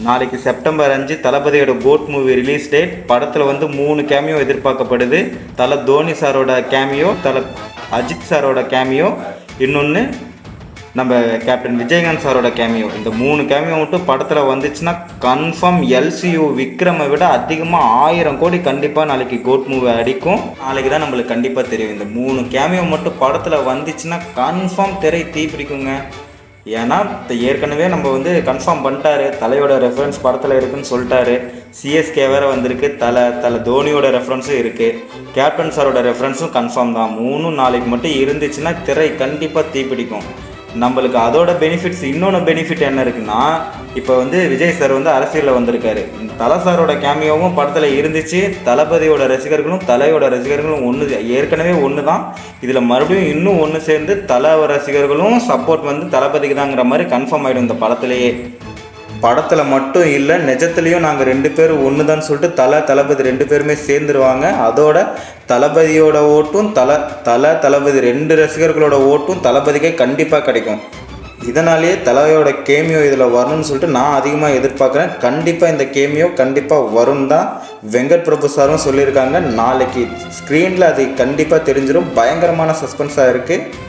நாளைக்கு செப்டம்பர் 5 தளபதியோட code movie release date. படத்தில் வந்து 3 கேமியோ எதிர்பார்க்கப்படுது. தலை தோனி சாரோட கேமியோ, தலை அஜித் சாரோட கேமியோ, இன்னொன்று நம்ம கேப்டன் விஜயகாந்த் சாரோட கேமியோ. இந்த 3 கேமியோ மட்டும் படத்தில் வந்துச்சுன்னா கன்ஃபார்ம் எல்சியூ விக்ரமை விட அதிகமாக 1000 கோடி கண்டிப்பாக நாளைக்கு கோட் மூவி அடிக்கும். நாளைக்கு தான் நம்மளுக்கு கண்டிப்பாக தெரியும். இந்த 3 கேமியோ மட்டும் படத்தில் வந்துச்சுன்னா கன்ஃபார்ம் திரை தீ பிடிக்குங்க. ஏன்னா ஏற்கனவே நம்ம வந்து கன்ஃபார்ம் பண்ணிட்டாரு, தலையோட ரெஃபரன்ஸ் படத்தில் இருக்குதுன்னு சொல்லிட்டாரு. சிஎஸ்கே வேறு வந்திருக்கு, தலை தோனியோட ரெஃபரன்ஸும் இருக்குது, கேப்டன் சாரோட ரெஃபரன்ஸும் கன்ஃபார்ம் தான். 3 நாளைக்கு மட்டும் இருந்துச்சுன்னா திரை கண்டிப்பாக தீப்பிடிக்கும். நம்மளுக்கு அதோட பெனிஃபிட்ஸ், இன்னொன்று பெனிஃபிட் என்ன இருக்குன்னா, இப்போ வந்து விஜய் சார் வந்து அரசியலில் வந்திருக்காரு. தலை சாரோட கேமியோவும் படத்தில் இருந்துச்சு. தளபதியோட ரசிகர்களும் தலையோட ரசிகர்களும் ஏற்கனவே ஒன்று தான். இதில் மறுபடியும் இன்னும் ஒன்று சேர்ந்து தலை ரசிகர்களும் சப்போர்ட் வந்து தளபதிக்கு தாங்கிற மாதிரி கன்ஃபார்ம் ஆகிடும் இந்த படத்துலேயே. படத்தில் மட்டும் இல்லை, நிஜத்துலேயும் நாங்கள் 2 பேரும் ஒன்று தான் சொல்லிட்டு தளபதி 2 பேருமே சேர்ந்துருவாங்க. அதோட தளபதியோட ஓட்டும் தளபதி 2 ரசிகர்களோட ஓட்டும் தளபதிக்கே கண்டிப்பாக கிடைக்கும். இதனாலேயே தலையோட கேமியோ இதில் வரணும்னு சொல்லிட்டு நான் அதிகமாக எதிர்பார்க்குறேன். கண்டிப்பாக இந்த கேமியோ கண்டிப்பாக வரும் தான் வெங்கட் பிரபு சாரும் சொல்லியிருக்காங்க. நாளைக்கு ஸ்க்ரீனில் அது கண்டிப்பாக தெரிஞ்சிடும். பயங்கரமான சஸ்பென்ஸாக இருக்குது.